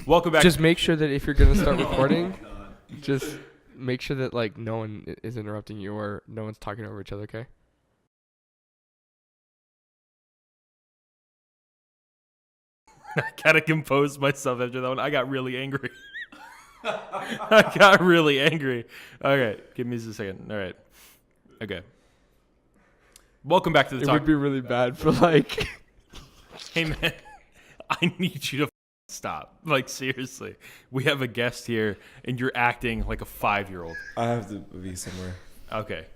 Welcome back. Just make sure that if you're gonna start recording, just make sure that like no one is interrupting you or no one's talking over each other. Okay. I gotta compose myself after that one. I got really angry. I got really angry. Okay, give me just a second. All right. Okay. Welcome back to the It talk. would be really bad for like. Hey man, I need you to stop. Like seriously, we have a guest here, and you're acting like a 5-year-old. I have to be somewhere. Okay.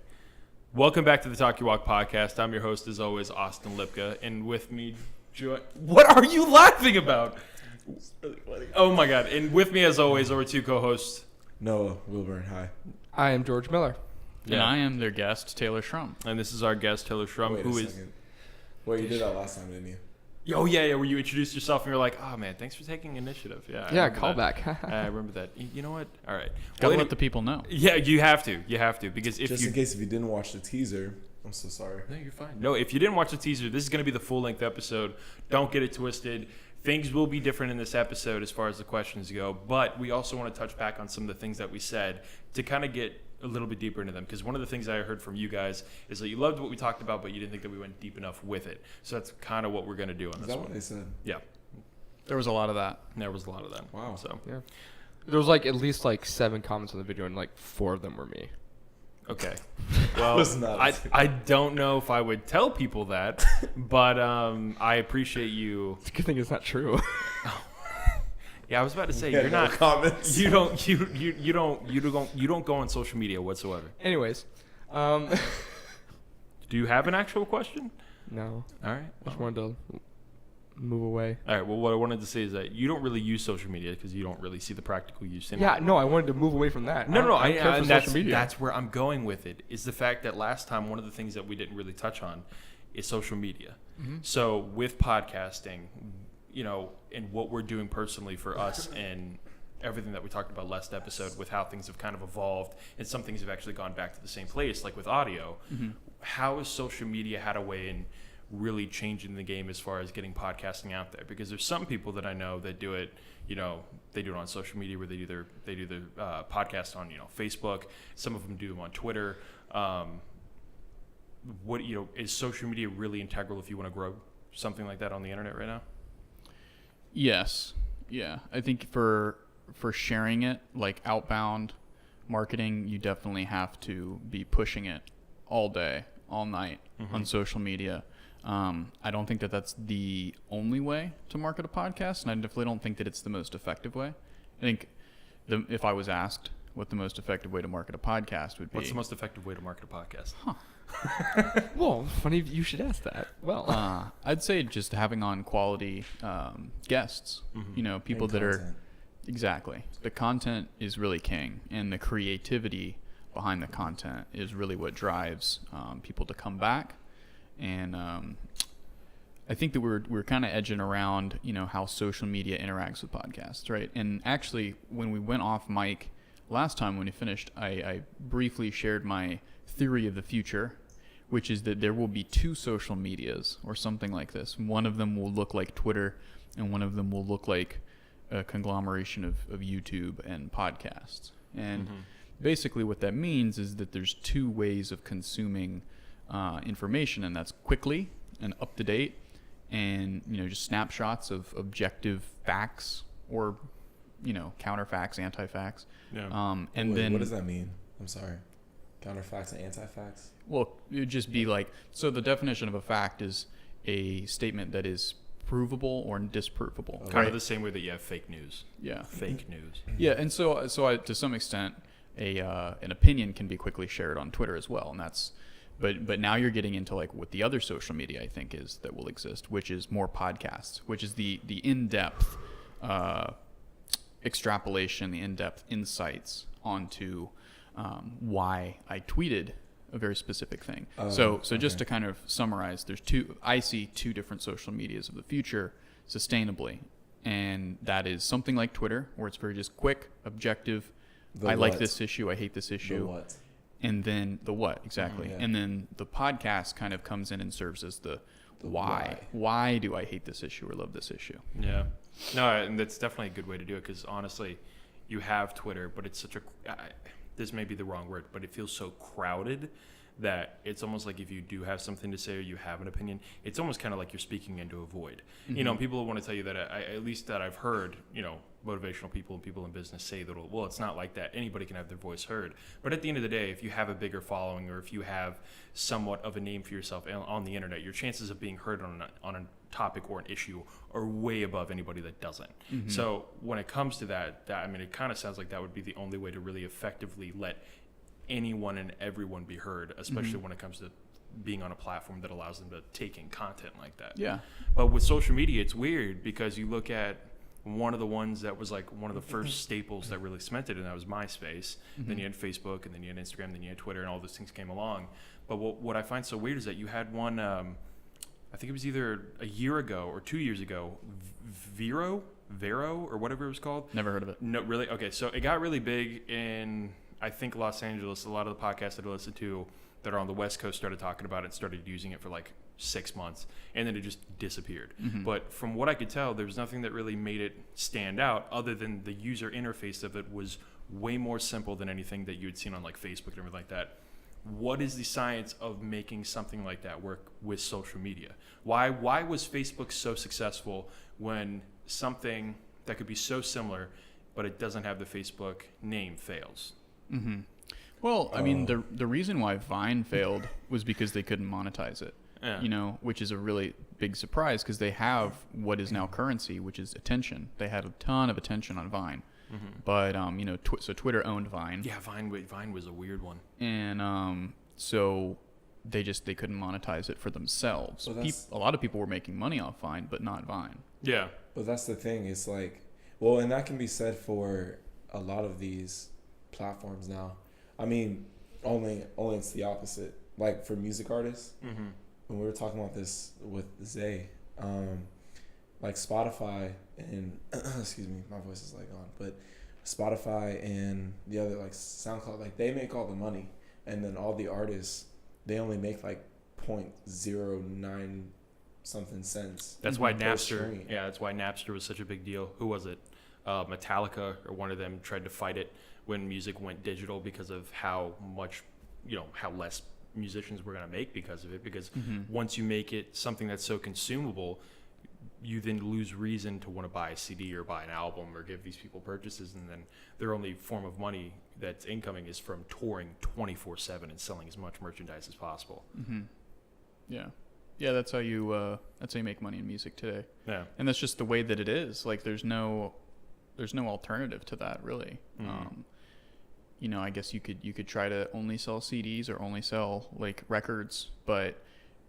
Welcome back to the Talk Your Walk podcast. I'm your host, as always, Austin Lipka, and with me, what are you laughing about? Really funny. Oh my God! And with me, as always, our two co-hosts. Noah Wilburn, hi. I am George Miller. And I am their guest, Taylor Shrum. And this is our guest, Taylor Shrum, Wait who a is. second. Wait, you did that last time, didn't you? Oh yeah, where you introduced yourself and you're like, "Oh man, thanks for taking initiative." Yeah. I remember Callback. that. I remember that. You know what? All right. Gotta Well, let the people know. Yeah, you have to. You have to because if Just you in case if you didn't watch the teaser, I'm so sorry. No, you're fine. No, if you didn't watch the teaser, this is going to be the full-length episode. Don't get it twisted. Things will be different in this episode as far as the questions go, but we also want to touch back on some of the things that we said to kind of get a little bit deeper into them, because one of the things I heard from you guys is that you loved what we talked about, but you didn't think that we went deep enough with it. So that's kind of what we're going to do on Is this that one. what they said? Yeah, There was a lot of that. there was a lot of that. Wow. So, Yeah. There was like at least like 7 comments on the video and like 4 of them were me. okay. Well, Was not I don't know if I would tell people that, but I appreciate you. It's a good thing it's not true. Yeah, I was about to say Yeah, you're no not. comments. You don't go on social media whatsoever. Anyways, Do you have an actual question? no. All right. I just wanted to move away. All right. Well, what I wanted to say is that you don't really use social media because you don't really see the practical use in it. Yeah, no, I wanted to move away from that. No, I don't care for and social media. that's where I'm going with it. Is the fact that last time one of the things that we didn't really touch on is social media. Mm-hmm. So with podcasting, and what we're doing personally for us and everything that we talked about last episode with how things have kind of evolved and some things have actually gone back to the same place, like with audio. Mm-hmm. How has social media had a way in really changing the game as far as getting podcasting out there? Because there's some people that I know that do it, they do it on social media where they do their podcast on, Facebook. Some of them do them on Twitter. Is social media really integral if you want to grow something like that on the internet right now? Yes. Yeah. I think for sharing it, like outbound marketing, you definitely have to be pushing it all day, all night on social media. I don't think that that's the only way to market a podcast, and I definitely don't think that it's the most effective way. I think if I was asked what the most effective way to market a podcast would be... What's the most effective way to market a podcast? Well, funny you should ask that. Well, I'd say just having on quality guests, people And that are... content. Exactly. The content is really king, and the creativity behind the content is really what drives people to come back. And I think that we're kind of edging around, how social media interacts with podcasts, right? And actually, when we went off mic last time when we finished, I briefly shared my theory of the future, which is that there will be 2 social medias or something like this. One of them will look like Twitter, and one of them will look like a conglomeration of YouTube and podcasts. And basically what that means is that there's 2 ways of consuming information, and that's quickly and up to date, and just snapshots of objective facts or counterfacts, anti-facts. Yeah. And Wait, then what does that mean? I'm sorry. Counterfacts and anti-facts? well, it would just be like, so the definition of a fact is a statement that is provable or disprovable. Kind of the same way that you have fake news. Yeah. Fake news. Yeah, and so I, to some extent, an opinion can be quickly shared on Twitter as well, and that's, but now you're getting into like what the other social media I think is that will exist, which is more podcasts, which is the in-depth extrapolation, the in-depth insights onto why I tweeted a very specific thing. So just to kind of summarize, I see 2 different social medias of the future sustainably. And that is something like Twitter, where it's very just quick, objective. I like this issue, I hate this issue. The what? And then the what, exactly. Yeah. And then the podcast kind of comes in and serves as the why. why. Why do I hate this issue or love this issue? Yeah. No, and that's definitely a good way to do it because honestly, you have Twitter, but it's such a this may be the wrong word, but it feels so crowded that it's almost like if you do have something to say or you have an opinion, it's almost kind of like you're speaking into a void. You know, people want to tell you that at least that I've heard, you know, motivational people and people in business say that, well, it's not like that. Anybody can have their voice heard. But at the end of the day, if you have a bigger following or if you have somewhat of a name for yourself on the internet, your chances of being heard on a topic or an issue are way above anybody that doesn't. So when it comes to that, I mean, it kind of sounds like that would be the only way to really effectively let anyone and everyone be heard, especially when it comes to being on a platform that allows them to take in content like that. Yeah. But with social media, it's weird because you look at one of the ones that was like one of the first staples that really cemented, and that was MySpace. Then you had Facebook, and then you had Instagram, then you had Twitter, and all those things came along. But what I find so weird is that you had one, I think it was either a year ago or 2 years ago, Vero, or whatever it was called. Never heard of it. No, really? Okay, so it got really big in, I think, Los Angeles. A lot of the podcasts that I listen to that are on the West Coast started talking about it and started using it for like 6 months, and then it just disappeared. But from what I could tell, there was nothing that really made it stand out other than the user interface of it was way more simple than anything that you had seen on like Facebook and everything like that. What is the science of making something like that work with social media? Why was Facebook so successful when something that could be so similar but it doesn't have the Facebook name fails? Well, I mean, the reason why Vine failed was because they couldn't monetize it. Yeah. You know, which is a really big surprise because they have what is now currency, which is attention. They had a ton of attention on Vine, but you know, so Twitter owned Vine. Yeah, Vine was a weird one, and so they couldn't monetize it for themselves. Well, A lot of people were making money off Vine, but not Vine. Yeah, But that's the thing. It's like, well, and that can be said for a lot of these platforms now. I mean, only it's the opposite. Like for music artists, when we were talking about this with Zay, like Spotify and excuse me, my voice is like gone, but Spotify and the other like SoundCloud, like they make all the money, and then all the artists, they only make like 0.09 something cents. that's why per Napster. stream. Yeah, that's why Napster was such a big deal. Who was it? Metallica or one of them tried to fight it when music went digital because of how much, you know, how less musicians were going to make because of it. Because once you make it something that's so consumable, you then lose reason to want to buy a CD or buy an album or give these people purchases, and then their only form of money that's incoming is from touring 24/7 and selling as much merchandise as possible. Yeah, that's how you make money in music today. Yeah. And that's just the way that it is. Like there's no alternative to that, really. You know, I guess you could try to only sell CDs or only sell like records, but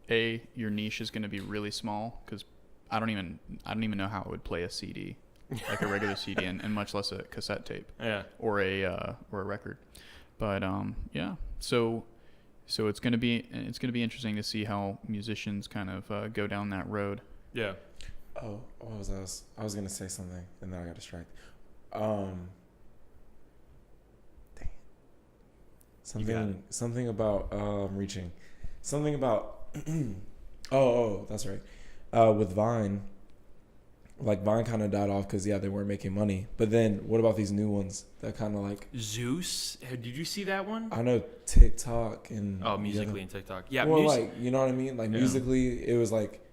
your niche is going to be really small because I don't even know how I would play a CD, like a regular CD, and much less a cassette tape. Yeah. Or a record. But yeah, so it's going to be interesting to see how musicians kind of go down that road. Yeah. Oh, what was I was gonna say something and then I got distracted. Dang. Something about reaching. Something about oh, that's right. With Vine, like Vine kind of died off because they weren't making money. But then what about these new ones that kind of like Zeus? Did you see that one? I know TikTok and Musically and TikTok. Yeah. well, like you know what I mean. Like Yeah. Musically, it was like.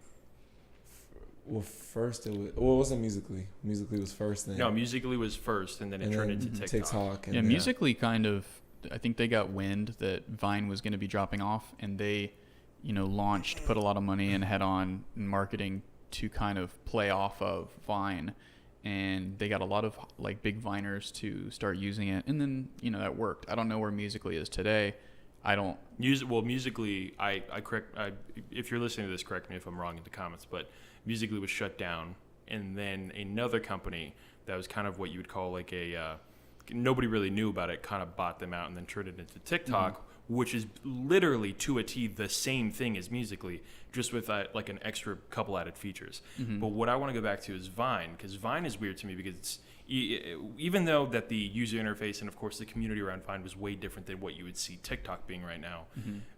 Well, first it wasn't Musically. Musically was first. Then No, Musically was first, and then it turned into TikTok. and Yeah, then- Musically kind of, I think they got wind that Vine was going to be dropping off, and they, you know, put a lot of money and head on marketing to kind of play off of Vine, and they got a lot of like big Viners to start using it, and then, you know, that worked. I don't know where Musically is today. I don't. Musically, I if you're listening to this, correct me if I'm wrong in the comments, but Musically was shut down, and then another company that was kind of what you would call like nobody really knew about it, kind of bought them out and then turned it into TikTok, which is literally to a T the same thing as Musically, just with like an extra couple added features. But what I want to go back to is Vine, because Vine is weird to me because it's, even though that the user interface and of course the community around Vine was way different than what you would see TikTok being right now,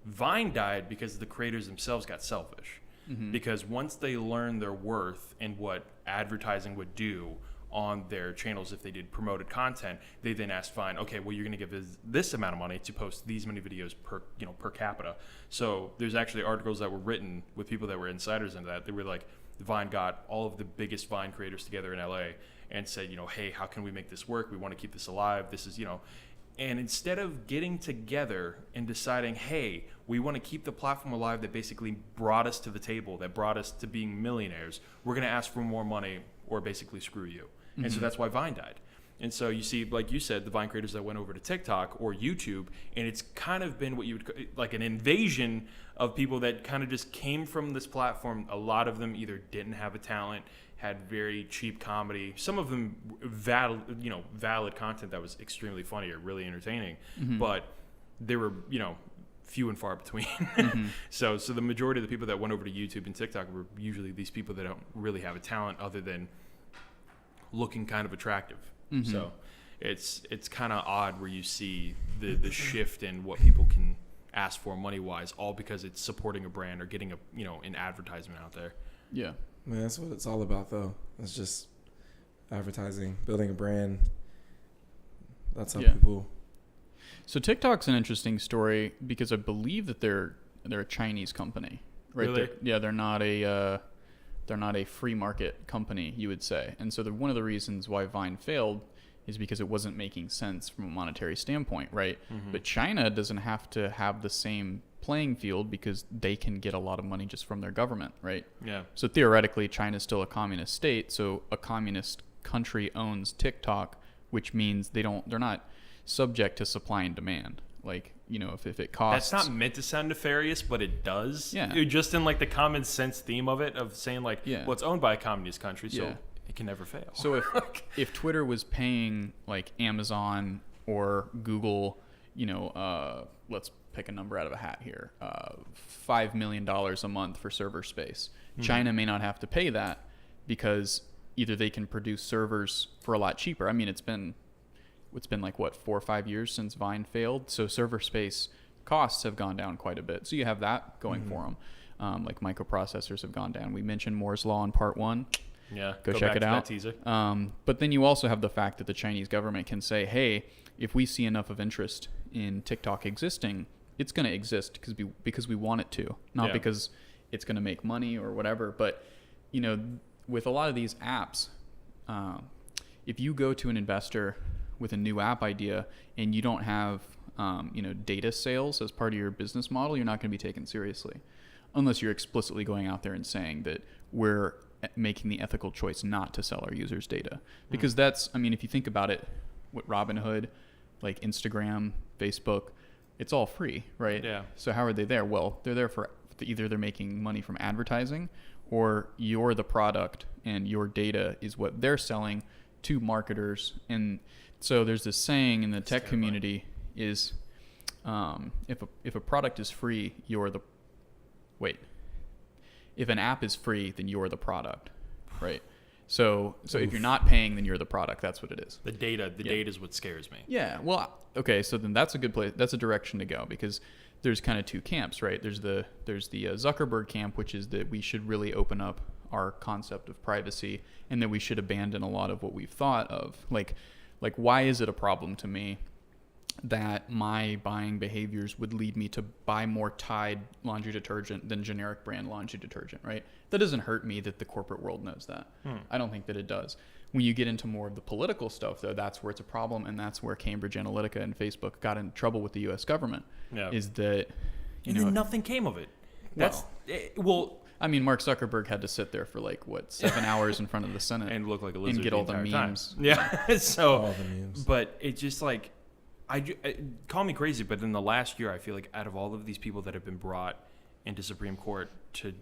Vine died because the creators themselves got selfish. because once they learn their worth and what advertising would do on their channels if they did promoted content, they then asked Vine, okay, well, you're going to give us this amount of money to post these many videos per capita. So there's actually articles that were written with people that were insiders into that. They were like, Vine got all of the biggest Vine creators together in LA and said, hey, how can we make this work? We want to keep this alive. This is, and instead of getting together and deciding, hey, we want to keep the platform alive that basically brought us to the table, that brought us to being millionaires, we're going to ask for more money or basically screw you. And so that's why Vine died. And so you see, like you said, the Vine creators that went over to TikTok or YouTube, and it's kind of been what you would like an invasion of people that kind of just came from this platform. A lot of them either didn't have a talent, had very cheap comedy. Some of them valid content that was extremely funny or really entertaining, but they were, few and far between. So the majority of the people that went over to YouTube and TikTok were usually these people that don't really have a talent other than looking kind of attractive. So it's kind of odd where you see the shift in what people can ask for money wise, all because it's supporting a brand or getting an advertisement out there. Yeah, man, that's what it's all about though. It's just advertising, building a brand. That's how people. So TikTok's an interesting story because I believe that they're a Chinese company, right? Really? They're not a free market company, you would say. And so one of the reasons why Vine failed is because it wasn't making sense from a monetary standpoint, right? But China doesn't have to have the same playing field because they can get a lot of money just from their government, right? Yeah. So theoretically, China's still a communist state, so a communist country owns TikTok, which means they're not subject to supply and demand. Like, if it costs... That's not meant to sound nefarious, but it does. Yeah. Just in like the common sense theme of it, of saying like, well, it's owned by a communist country, so Yeah. it can never fail. So if Twitter was paying like Amazon or Google, let's pick a number out of a hat here, $5 million a month for server space, China may not have to pay that because either they can produce servers for a lot cheaper. I mean, it's been like 4 or 5 years since Vine failed, so server space costs have gone down quite a bit. So you have that going for them. Like microprocessors have gone down. We mentioned Moore's Law in part 1. Yeah, go back check it to out. that teaser. But then you also have the fact that the Chinese government can say, hey, if we see enough of interest in TikTok existing, it's going to exist because we want it to, not because it's going to make money or whatever. But with a lot of these apps, if you go to an investor with a new app idea and you don't have data sales as part of your business model, you're not going to be taken seriously unless you're explicitly going out there and saying that we're making the ethical choice not to sell our users data. Because that's, if you think about it, what Robinhood, like Instagram, Facebook, it's all free, right? Yeah. So how are they there? Well, they're there for either they're making money from advertising or you're the product and your data is what they're selling to marketers. And so there's this saying in the tech community is if a product is free, if an app is free, then you're the product, right? So if you're not paying, then you're the product. That's what it is. The data is what scares me. Yeah. Well, okay. So then that's a good place. That's a direction to go because there's kind of two camps, right? There's the Zuckerberg camp, which is that we should really open up our concept of privacy and that we should abandon a lot of what we've thought of. Like why is it a problem to me that my buying behaviors would lead me to buy more Tide laundry detergent than generic brand laundry detergent, right? That doesn't hurt me that the corporate world knows that. I don't think that it does. When you get into more of the political stuff, though, that's where it's a problem, and that's where Cambridge Analytica and Facebook got in trouble with the U.S. government. Yeah. Is that, then nothing came of it. Mark Zuckerberg had to sit there for 7 hours in front of the Senate and look like a lizard and get all the memes. Time. Yeah. So, all the memes. But it's just like, call me crazy, but in the last year, I feel like out of all of these people that have been brought into Supreme Court to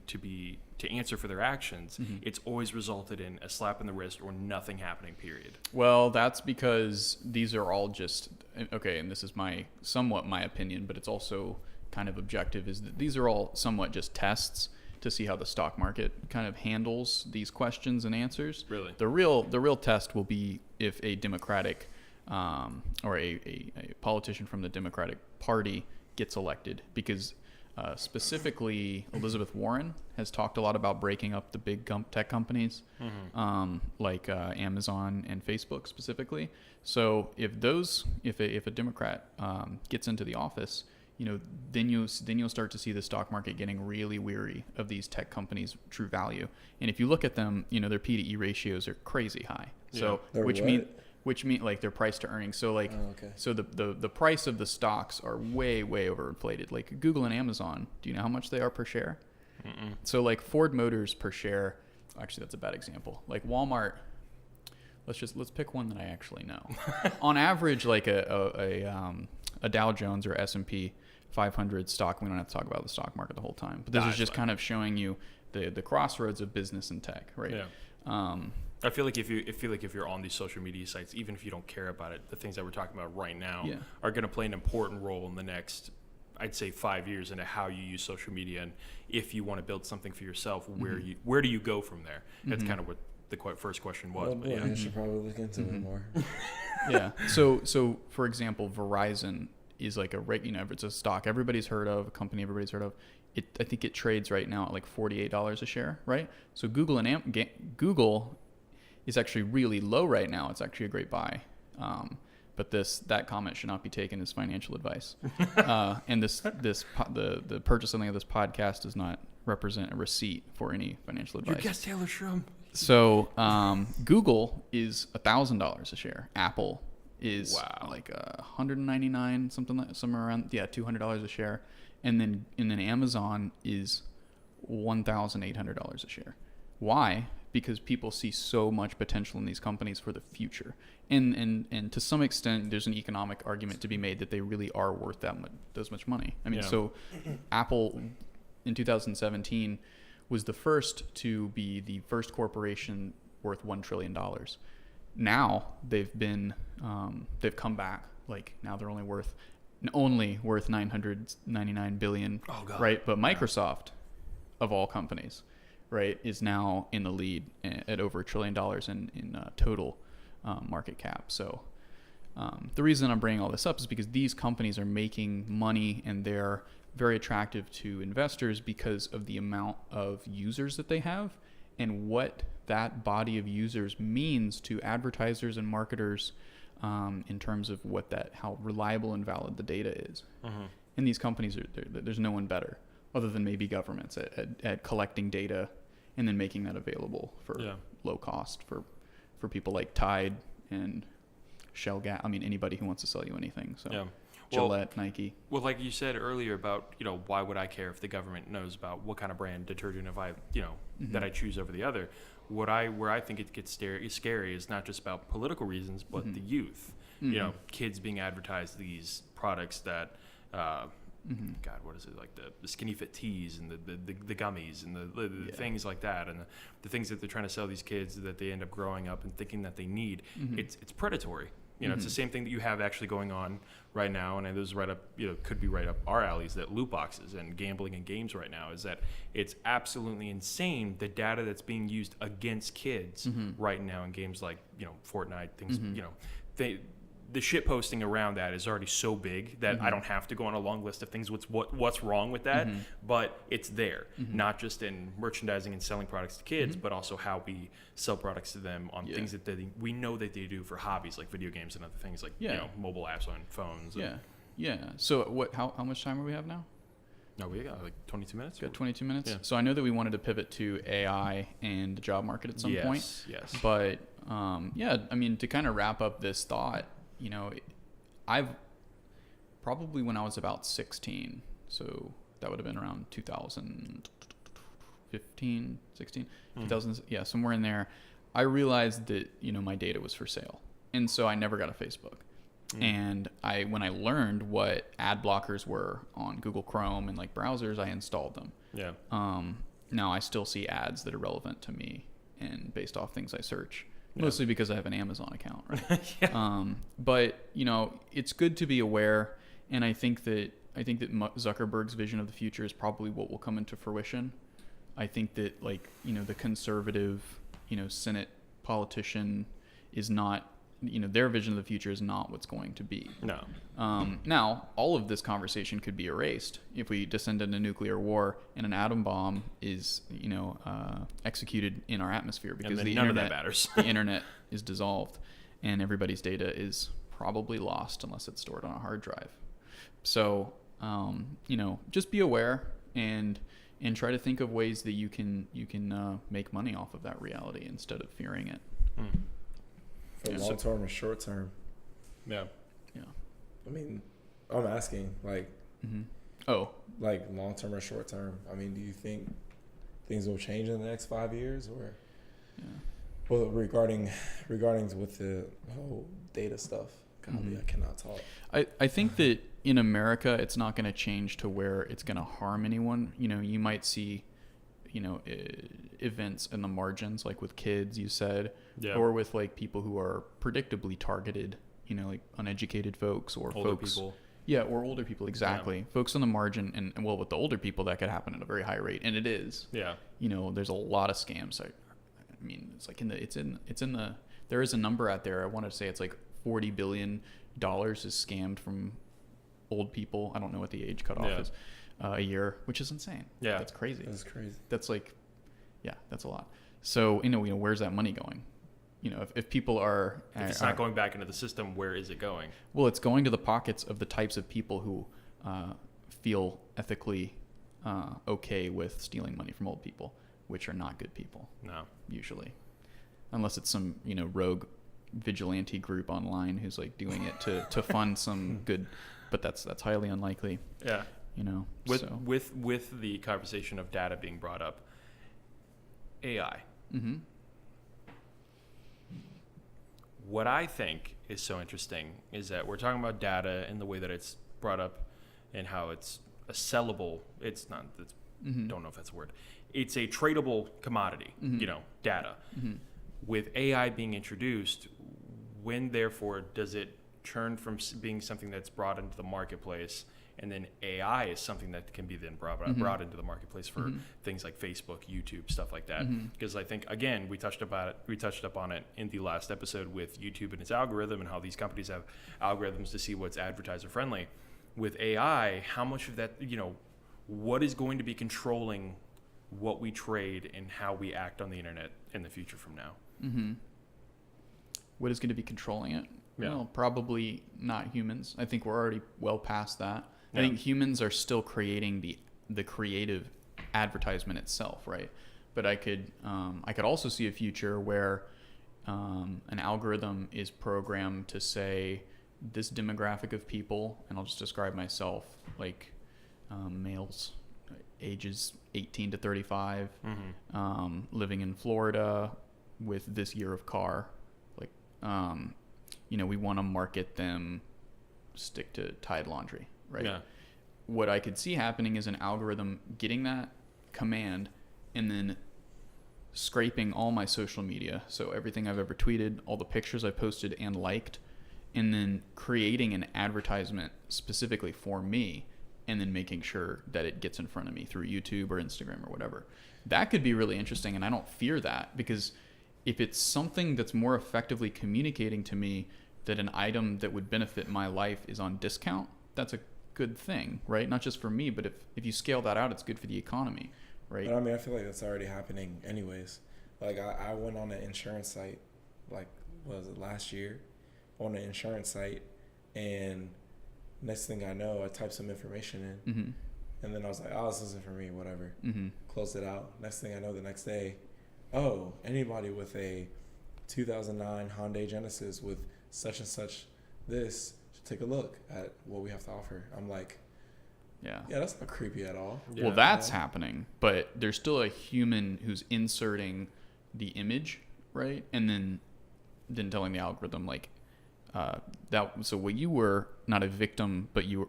answer for their actions, it's always resulted in a slap in the wrist or nothing happening, period. Well, that's because these are all just, okay, and this is somewhat my opinion, but it's also kind of objective, is that these are all somewhat just tests to see how the stock market kind of handles these questions and answers. Really? The real test will be if a Democratic or a politician from the Democratic Party gets elected, because specifically Elizabeth Warren has talked a lot about breaking up the big tech companies, like Amazon and Facebook specifically. So if a Democrat gets into the office, then you'll start to see the stock market getting really weary of these tech companies' true value. And if you look at them, their P to E ratios are crazy high. So which mean like their price to earnings. So like, so the price of the stocks are way overinflated. Like Google and Amazon, do you know how much they are per share? Mm-mm. So like Ford Motors per share, actually that's a bad example. Like Walmart, let's pick one that I actually know. On average, like a Dow Jones or S&P 500 stock, we don't have to talk about the stock market the whole time, but this is just kind of showing you the crossroads of business and tech, right? Yeah. I feel like if you're on these social media sites, even if you don't care about it, the things that we're talking about right now are going to play an important role in the next, I'd say, 5 years into how you use social media. And if you want to build something for yourself, where do you go from there? That's kind of what the first question was. But I should probably look into it more. Yeah. So for example, Verizon is like it's a stock everybody's heard of, a company everybody's heard of. I think it trades right now at like $48 a share, right? So Google Google is actually really low right now. It's actually a great buy. But that comment should not be taken as financial advice. And the purchase something of this podcast does not represent a receipt for any financial advice. Your guest Taylor Shrum. So Google is $1,000 a share. Apple is like $199 somewhere around $200 a share, and then Amazon is $1,800 a share. Why? Because people see so much potential in these companies for the future, and to some extent, there's an economic argument to be made that they really are worth that much money. I mean, so Apple in 2017 was the first to be the first corporation worth $1 trillion. Now they've come back. Like now they're only worth 999 billion. Oh, God. Right? But Microsoft, of all companies, right, is now in the lead at over $1 trillion in total market cap. So the reason I'm bringing all this up is because these companies are making money and they're very attractive to investors because of the amount of users that they have and what that body of users means to advertisers and marketers in terms of how reliable and valid the data is. And these companies there's no one better other than maybe governments at collecting data and then making that available for low cost for people like Tide and Shell Gas. I mean, anybody who wants to sell you anything. So Gillette, Nike. Well, like you said earlier about, why would I care if the government knows about what kind of brand detergent that I choose over the other? Where I think it gets scary is not just about political reasons, but the youth. Kids being advertised these products that, God, what is it, like the skinny fit teas and the gummies and the things like that, and the things that they're trying to sell these kids that they end up growing up and thinking that they need. It's predatory. It's the same thing that you have actually going on right now, and it is right up, could be right up our alleys, that loot boxes and gambling and games right now is that it's absolutely insane the data that's being used against kids right now in games like, Fortnite, things, the shit posting around that is already so big that I don't have to go on a long list of things what's wrong with that, but it's there, not just in merchandising and selling products to kids, but also how we sell products to them on things that we know that they do for hobbies like video games and other things like mobile apps on phones. So how much time do we have now? No, we got like 22 minutes. Got 22 minutes. Yeah. So I know that we wanted to pivot to AI and the job market at some point. Yes. But I mean, to kind of wrap up this thought, I've probably when I was about 16, so that would have been around 2015, 16, 2000, somewhere in there, I realized that, my data was for sale. And so I never got a Facebook. And when I learned what ad blockers were on Google Chrome and like browsers, I installed them. Yeah. Now I still see ads that are relevant to me and based off things I search. Mostly because I have an Amazon account, right? But it's good to be aware, and I think that Zuckerberg's vision of the future is probably what will come into fruition. I think that the conservative, Senate politician is not their vision of the future is not what's going to be. No. Now, all of this conversation could be erased if we descend into nuclear war and an atom bomb is, executed in our atmosphere, because the none of internet, that matters. the internet is dissolved, and everybody's data is probably lost unless it's stored on a hard drive. So, just be aware and try to think of ways that you can make money off of that reality instead of fearing it. For long term or short term. Yeah. Yeah. I mean, I'm asking, like, like long term or short term. I mean, do you think things will change in the next 5 years, or? Yeah. Well, regarding with the whole data stuff, golly, I cannot talk. I think that in America, it's not going to change to where it's going to harm anyone. You might see, events in the margins, like with kids, you said, or with like people who are predictably targeted, like uneducated folks or older folks. people. Yeah, or older people, exactly. Yeah. Folks on the margin, and well, with the older people, that could happen at a very high rate, and it is. Yeah. There's a lot of scams. I mean, it's like there is a number out there. I want to say it's like $40 billion is scammed from old people. I don't know what the age cutoff is, a year, which is insane. Yeah. That's crazy. That's crazy. That's like, that's a lot. So, where's that money going? If people are... If it's not going back into the system, where is it going? Well, it's going to the pockets of the types of people who feel ethically okay with stealing money from old people, which are not good people. No. Usually. Unless it's some, rogue vigilante group online who's like doing it to fund some good... But that's highly unlikely. Yeah. With the conversation of data being brought up, AI. Mm-hmm. What I think is so interesting is that we're talking about data and the way that it's brought up and how it's a sellable. It's not. Don't know if that's a word. It's a tradable commodity. Data. Mm-hmm. With AI being introduced, when therefore does it turn from being something that's brought into the marketplace, and then AI is something that can be then brought into the marketplace for things like Facebook, YouTube, stuff like that. Because I think, again, we touched up on it in the last episode with YouTube and its algorithm, and how these companies have algorithms to see what's advertiser friendly. With AI, how much of that, what is going to be controlling what we trade and how we act on the internet in the future from now? Mm-hmm. What is going to be controlling it? Yeah. Well, probably not humans. I think we're already well past that. Yeah. I think humans are still creating the creative advertisement itself, right? But I could also see a future where an algorithm is programmed to say this demographic of people, and I'll just describe myself, like males, ages 18 to 35, living in Florida with this year of car, like we want to market them, stick to Tide laundry, right? Yeah. What I could see happening is an algorithm getting that command and then scraping all my social media, so everything I've ever tweeted, all the pictures I posted and liked, and then creating an advertisement specifically for me, and then making sure that it gets in front of me through YouTube or Instagram or whatever. That could be really interesting, and I don't fear that, because if it's something that's more effectively communicating to me that an item that would benefit my life is on discount, that's a good thing, right? Not just for me, but if you scale that out, it's good for the economy, right? But I mean, I feel like that's already happening anyways. Like I went on an insurance site, like, what was it, last year? On an insurance site, and next thing I know, I typed some information in, and then I was like, oh, this isn't for me, whatever. Closed it out. Next thing I know, the next day, oh, anybody with a 2009 Hyundai Genesis with such and such this should take a look at what we have to offer. I'm like, yeah, that's not creepy at all. Yeah. Well, that's happening, but there's still a human who's inserting the image, right? And then telling the algorithm, like, so what you were, not a victim, but you were,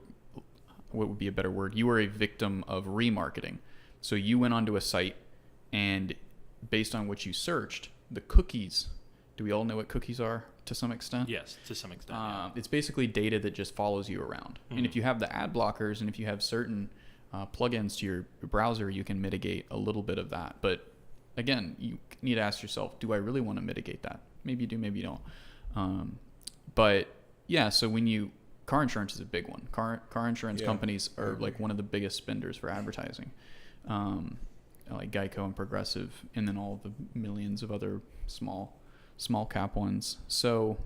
what would be a better word? You were a victim of remarketing. So you went onto a site, and based on what you searched, the cookies, do we all know what cookies are to some extent? Yes, to some extent. It's basically data that just follows you around. And if you have the ad blockers, and if you have certain plugins to your browser, you can mitigate a little bit of that. But again, you need to ask yourself, do I really want to mitigate that? Maybe you do, maybe you don't. But yeah, so car insurance is a big one. Car insurance companies are like one of the biggest spenders for advertising. Like Geico and Progressive, and then all the millions of other small cap ones. So,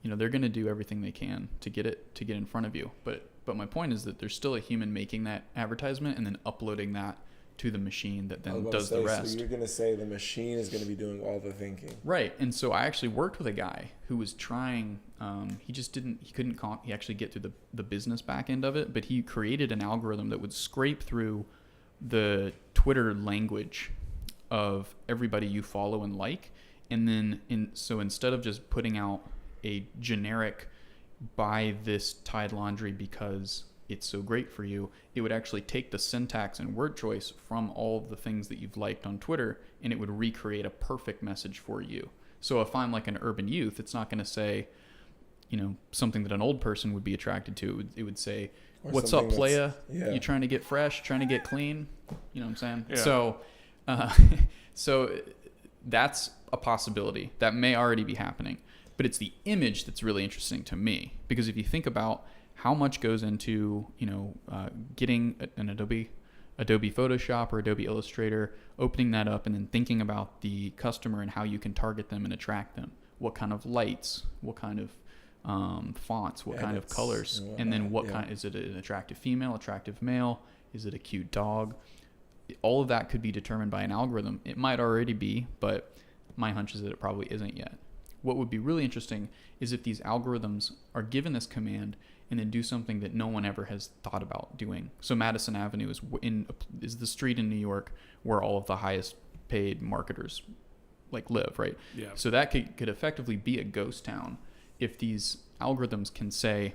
they're going to do everything they can to get in front of you. But my point is that there's still a human making that advertisement and then uploading that to the machine that then does the rest. So you're going to say the machine is going to be doing all the thinking. Right. And so I actually worked with a guy who was trying, he actually get through the business back end of it, but he created an algorithm that would scrape through the Twitter language of everybody you follow and like. And then so instead of just putting out a generic buy this Tide laundry because it's so great for you, it would actually take the syntax and word choice from all of the things that you've liked on Twitter, and it would recreate a perfect message for you. So if I'm like an urban youth, it's not going to say, something that an old person would be attracted to. It would say, "What's up, playa? You trying to get fresh, trying to get clean?" You know what I'm saying? Yeah. So that's a possibility that may already be happening. But it's the image that's really interesting to me, because if you think about how much goes into, getting an Adobe Photoshop or Adobe Illustrator, opening that up and then thinking about the customer and how you can target them and attract them. What kind of lights, what kind of fonts, what kind of colors, and then what kind, is it an attractive female, attractive male? Is it a cute dog? All of that could be determined by an algorithm. It might already be, but my hunch is that it probably isn't yet. What would be really interesting is if these algorithms are given this command and then do something that no one ever has thought about doing. So Madison Avenue is the street in New York where all of the highest paid marketers live, right? Yeah. So that could effectively be a ghost town if these algorithms can say,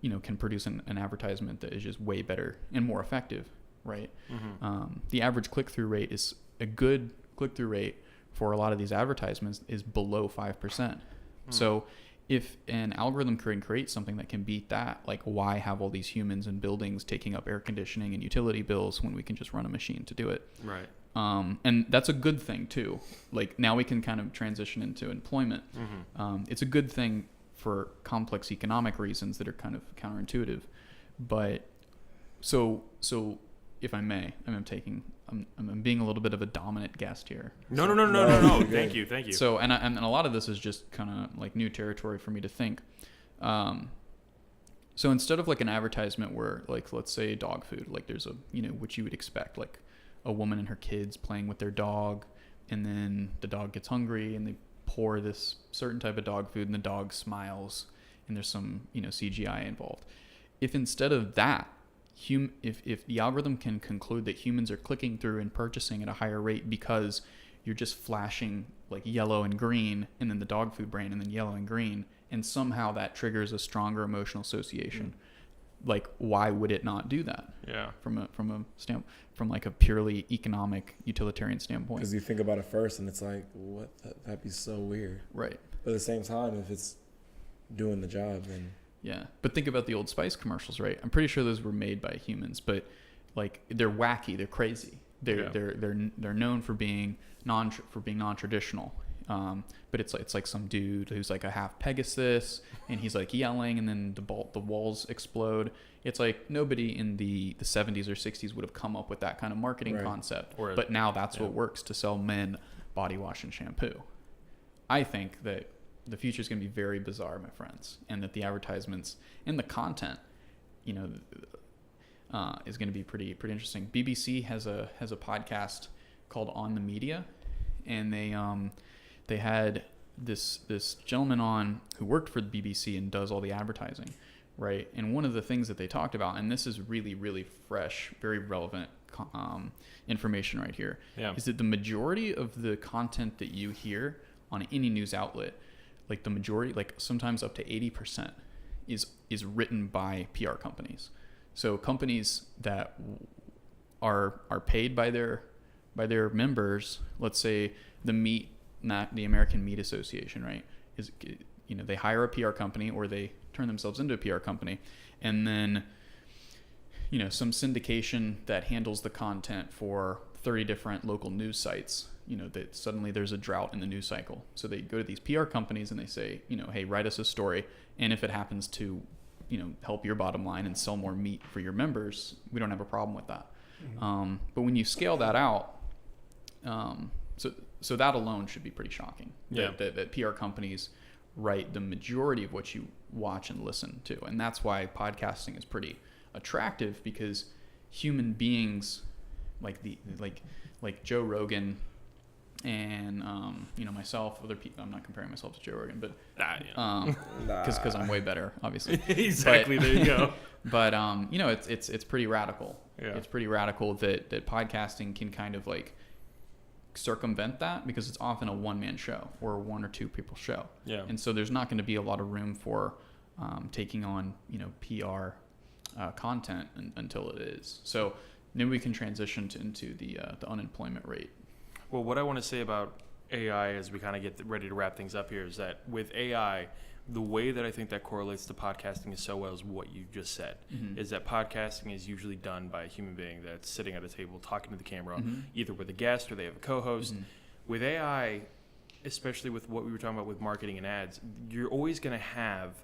can produce an advertisement that is just way better and more effective, right? Mm-hmm. The average click-through rate is a good click-through rate for a lot of these advertisements is below 5%. So if an algorithm can create something that can beat that, like why have all these humans in buildings taking up air conditioning and utility bills when we can just run a machine to do it? Right. And that's a good thing too. Like now we can kind of transition into employment. Mm-hmm. It's a good thing for complex economic reasons that are kind of counterintuitive. But so if I may, I'm being a little bit of a dominant guest here. No. Thank you. So, and a lot of this is just kind of like new territory for me to think. So instead of like an advertisement where like, let's say dog food, like there's a, what you would expect, like a woman and her kids playing with their dog, and then the dog gets hungry and they pour this certain type of dog food and the dog smiles and there's some, CGI involved. If instead of that, if the algorithm can conclude that humans are clicking through and purchasing at a higher rate because you're just flashing like yellow and green and then the dog food brand and then yellow and green, and somehow that triggers a stronger emotional association, like why would it not do that? Yeah. From like a purely economic utilitarian standpoint. Because you think about it first and it's like, that'd be so weird. Right. But at the same time, if it's doing the job, then yeah. But think about the Old Spice commercials, right? I'm pretty sure those were made by humans, but like they're wacky, they're crazy. They're known for being non-traditional. But it's like some dude who's like a half Pegasus and he's like yelling and then the walls explode. It's like nobody in the 70s or 60s would have come up with that kind of marketing concept. But now that's what works to sell men body wash and shampoo. I think that the future is going to be very bizarre, my friends, and that the advertisements and the content, is going to be pretty interesting. BBC has a podcast called On the Media, and they had this gentleman on who worked for the BBC and does all the advertising, right? And one of the things that they talked about, and this is really, really fresh, very relevant information right here, is that the majority of the content that you hear on any news outlet, like the majority, like sometimes up to 80%, is written by PR companies. So companies that are paid by their members, let's say the American Meat Association, right? They hire a PR company or they turn themselves into a PR company, and then some syndication that handles the content for 30 different local news sites, that suddenly there's a drought in the news cycle. So they go to these PR companies and they say, hey, write us a story. And if it happens to, help your bottom line and sell more meat for your members, we don't have a problem with that. Mm-hmm. But when you scale that out, so that alone should be pretty shocking. Yeah. That PR companies write the majority of what you watch and listen to. And that's why podcasting is pretty attractive, because human beings like Joe Rogan and myself, other people. I'm not comparing myself to Joe Rogan, but because I'm way better, obviously. Exactly. There you go. But it's pretty radical. Yeah. It's pretty radical that podcasting can kind of like circumvent that, because it's often a one-man show or a one or two people show. Yeah. And so there's not going to be a lot of room for taking on PR content until it is. So maybe we can transition into the unemployment rate. Well, what I want to say about AI as we kind of get ready to wrap things up here is that with AI, the way that I think that correlates to podcasting is so well is what you just said, is that podcasting is usually done by a human being that's sitting at a table talking to the camera, either with a guest or they have a co-host. With AI, especially with what we were talking about with marketing and ads, you're always going to have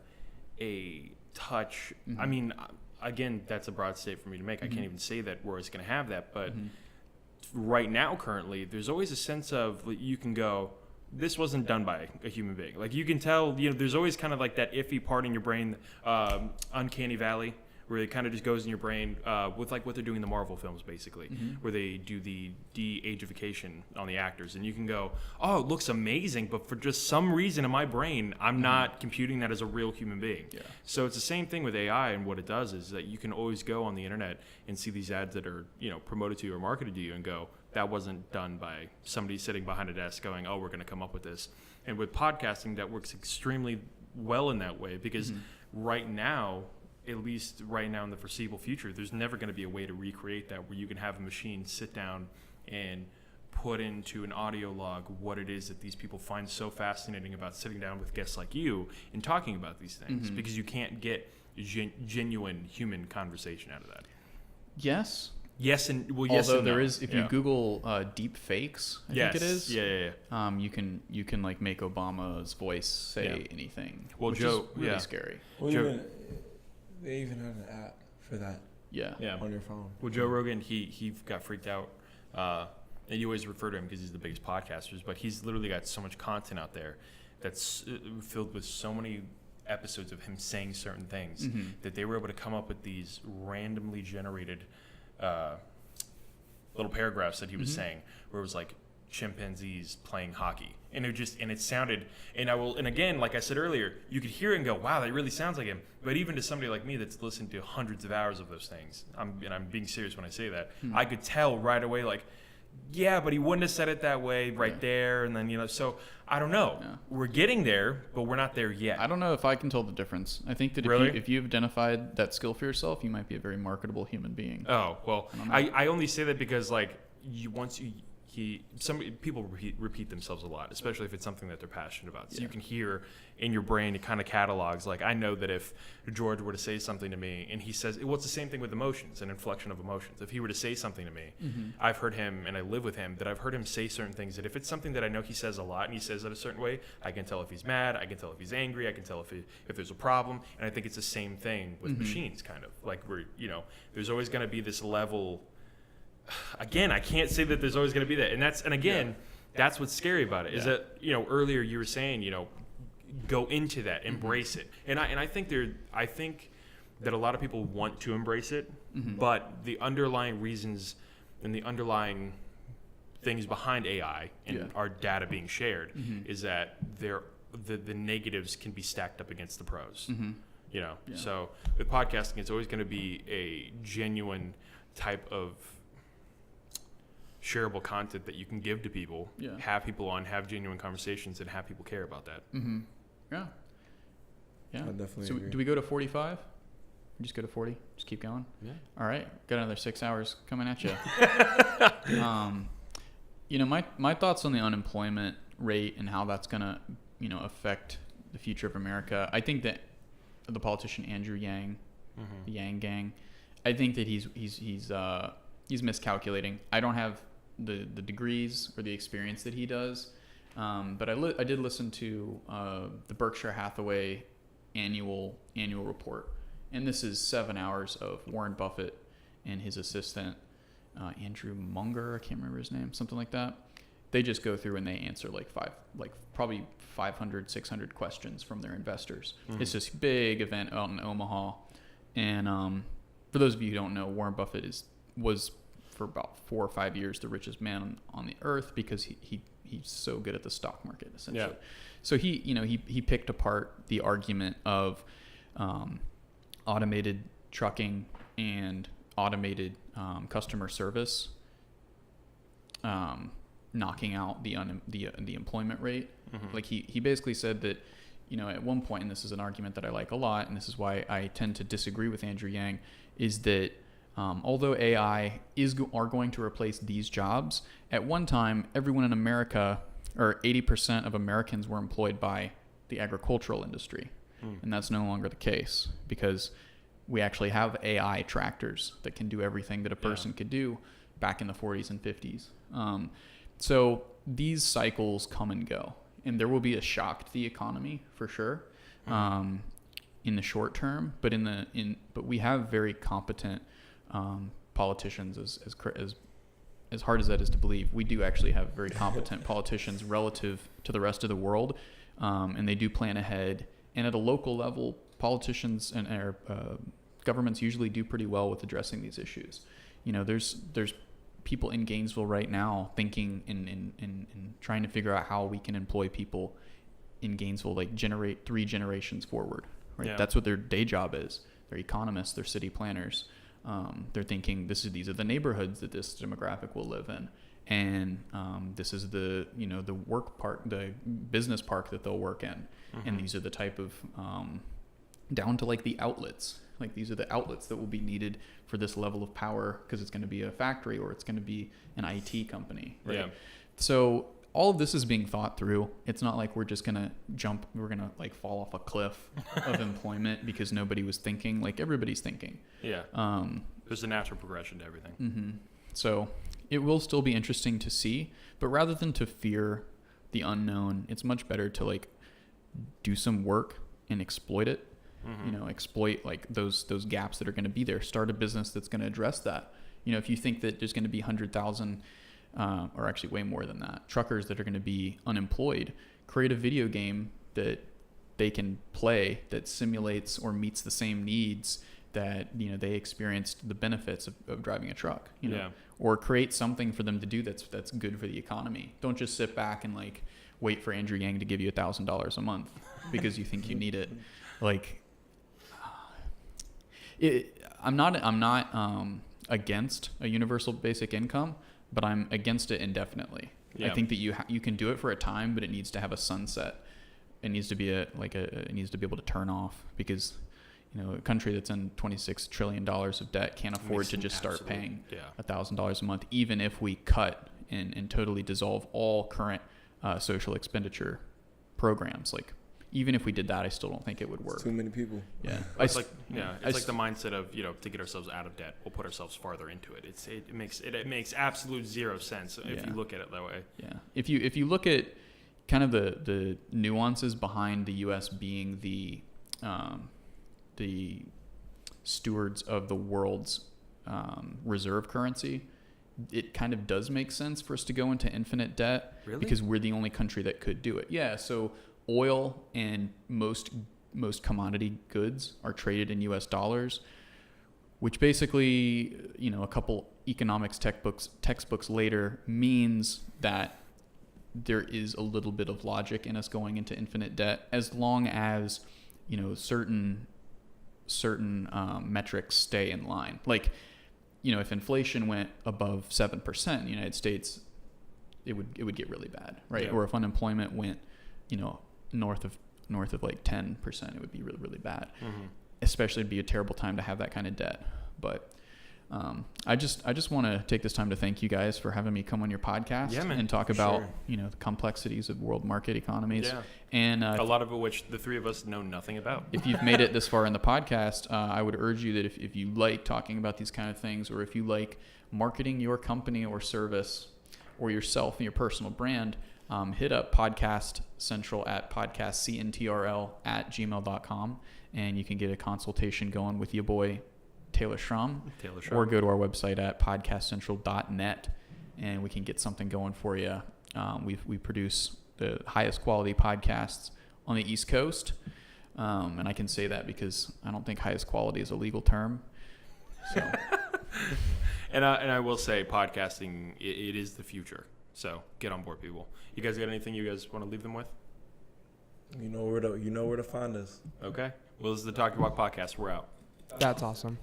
a touch. I mean, again, that's a broad statement for me to make. I can't even say that we're always going to have that, but right now, currently, there's always a sense of you can go, this wasn't done by a human being. Like, you can tell, there's always kind of like that iffy part in your brain, uncanny valley, where it kind of just goes in your brain with like what they're doing in the Marvel films, basically, where they do the de-ageification on the actors. And you can go, oh, it looks amazing, but for just some reason in my brain, I'm not computing that as a real human being. Yeah. So it's the same thing with AI, and what it does is that you can always go on the internet and see these ads that are, promoted to you or marketed to you and go, that wasn't done by somebody sitting behind a desk going, oh, we're going to come up with this. And with podcasting, that works extremely well in that way, because right now, at least right now in the foreseeable future, there's never going to be a way to recreate that where you can have a machine sit down and put into an audio log what it is that these people find so fascinating about sitting down with guests like you and talking about these things, because you can't get genuine human conversation out of that. Yes. Yes, and although and there no. is, if you Google deep fakes, I think it is. Yeah. You can like make Obama's voice say anything. Well, which Joe, is really scary. Well, they even had an app for that. Yeah. On your phone. Well, Joe Rogan, he got freaked out, and you always refer to him because he's the biggest podcasters, but he's literally got so much content out there that's filled with so many episodes of him saying certain things that they were able to come up with these randomly generated little paragraphs that he was saying, where it was like chimpanzees playing hockey, and it sounded, and again, like I said earlier, you could hear it and go, wow, that really sounds like him. But even to somebody like me that's listened to hundreds of hours of those things, I'm being serious when I say that, I could tell right away, like, yeah, but he wouldn't have said it that way there, and then so I don't know. We're getting there, but we're not there yet. I don't know if I can tell the difference. I think that if you've identified that skill for yourself, you might be a very marketable human being. Oh, well, I only say that because like some people repeat themselves a lot, especially if it's something that they're passionate about. So you can hear in your brain, it kind of catalogs. Like, I know that if George were to say something to me and he says, well, it's the same thing with emotions and inflection of emotions. If he were to say something to me, I've heard him, and I live with him, that I've heard him say certain things that if it's something that I know he says a lot and he says it a certain way, I can tell if he's mad, I can tell if he's angry, I can tell if there's a problem. And I think it's the same thing with machines, kind of. Like, there's always going to be this level. Again, I can't say that there's always going to be that, and that's what's scary about it. Is that earlier you were saying go into that, embrace it, and I think that a lot of people want to embrace it, but the underlying reasons and the underlying things behind AI and our data being shared is that the negatives can be stacked up against the pros. So with podcasting, it's always going to be a genuine type of shareable content that you can give to people, have people on, have genuine conversations, and have people care about that. Yeah. I definitely agree. Do we go to 45? Just go to 40? Just keep going? Yeah. All right. Got another 6 hours coming at you. My thoughts on the unemployment rate and how that's going to, affect the future of America. I think that the politician Andrew Yang, the Yang Gang, I think that he's miscalculating. I don't have the degrees or the experience that he does. But I did listen to the Berkshire Hathaway annual report, and this is 7 hours of Warren Buffett and his assistant Andrew Munger, I can't remember his name, something like that. They just go through and they answer probably 500, 600 questions from their investors. Mm-hmm. It's this big event out in Omaha, and for those of you who don't know, Warren Buffett was for about 4 or 5 years the richest man on the earth because he's so good at the stock market, essentially. Yeah. So he picked apart the argument of automated trucking and automated customer service knocking out the employment rate. Mm-hmm. Like he basically said that, at one point, and this is an argument that I like a lot, and this is why I tend to disagree with Andrew Yang, is that although AI are going to replace these jobs, at one time, everyone in America, or 80% of Americans, were employed by the agricultural industry. And that's no longer the case because we actually have AI tractors that can do everything that a person could do back in the 40s and 50s. So these cycles come and go, and there will be a shock to the economy for sure in the short term. But but we have very competent politicians. As hard as that is to believe, we do actually have very competent politicians relative to the rest of the world, and they do plan ahead. And at a local level, politicians and governments usually do pretty well with addressing these issues. There's people in Gainesville right now thinking and trying to figure out how we can employ people in Gainesville, like generate 3 generations forward. Right? Yeah. That's what their day job is. They're economists. They're city planners. They're thinking these are the neighborhoods that this demographic will live in, and this is the work park, the business park that they'll work in, and these are the type of down to like the outlets. Like these are the outlets that will be needed for this level of power because it's going to be a factory or it's going to be an IT company. Right? Yeah. So all of this is being thought through. It's not like we're just going to we're going to like fall off a cliff of employment because nobody was thinking. Like everybody's thinking. Yeah. There's a natural progression to everything. Mm-hmm. So it will still be interesting to see, but rather than to fear the unknown, it's much better to like do some work and exploit it. Exploit like those gaps that are going to be there. Start a business that's going to address that. If you think that there's going to be 100,000, or actually way more than that, truckers that are going to be unemployed, create a video game that they can play that simulates or meets the same needs that they experienced the benefits of driving a truck. Or create something for them to do that's good for the economy. Don't just sit back and like wait for Andrew Yang to give you $1,000 a month because you think you need it. Like. I'm not against a universal basic income, but I'm against it indefinitely. Yeah. I think that you can do it for a time, but it needs to have a sunset. It needs to be it needs to be able to turn off because a country that's in $26 trillion of debt can't afford to just start paying $1,000 a month, even if we cut and totally dissolve all current social expenditure programs. Like. Even if we did that, I still don't think it would work. It's too many people. Yeah, it's like the mindset of to get ourselves out of debt, we'll put ourselves farther into it. It makes absolute zero sense if you look at it that way. Yeah, if you look at kind of the nuances behind the U.S. being the stewards of the world's reserve currency, it kind of does make sense for us to go into infinite debt because we're the only country that could do it. Yeah, so. Oil and most commodity goods are traded in U.S. dollars, which basically, a couple economics textbooks later means that there is a little bit of logic in us going into infinite debt as long as, certain metrics stay in line. Like, if inflation went above 7% in the United States, it would get really bad, right? Yeah. Or if unemployment went, north of like 10%, it would be really, really bad. Especially it'd be a terrible time to have that kind of debt. But I just want to take this time to thank you guys for having me come on your podcast and talk about the complexities of world market economies. Yeah. And a lot of it which the three of us know nothing about. If you've made it this far in the podcast, I would urge you that if you like talking about these kind of things, or if you like marketing your company or service, or yourself and your personal brand, hit up Podcast Central at podcastcntrl@gmail.com, and you can get a consultation going with your boy Taylor Shrum, or go to our website at podcastcentral.net, and we can get something going for you. We produce the highest quality podcasts on the East Coast, and I can say that because I don't think highest quality is a legal term. So, and I will say, podcasting it is the future. So get on board, people. You guys got anything you guys want to leave them with? You know where to find us. Okay. Well, this is the Talk Your Walk podcast. We're out. That's awesome.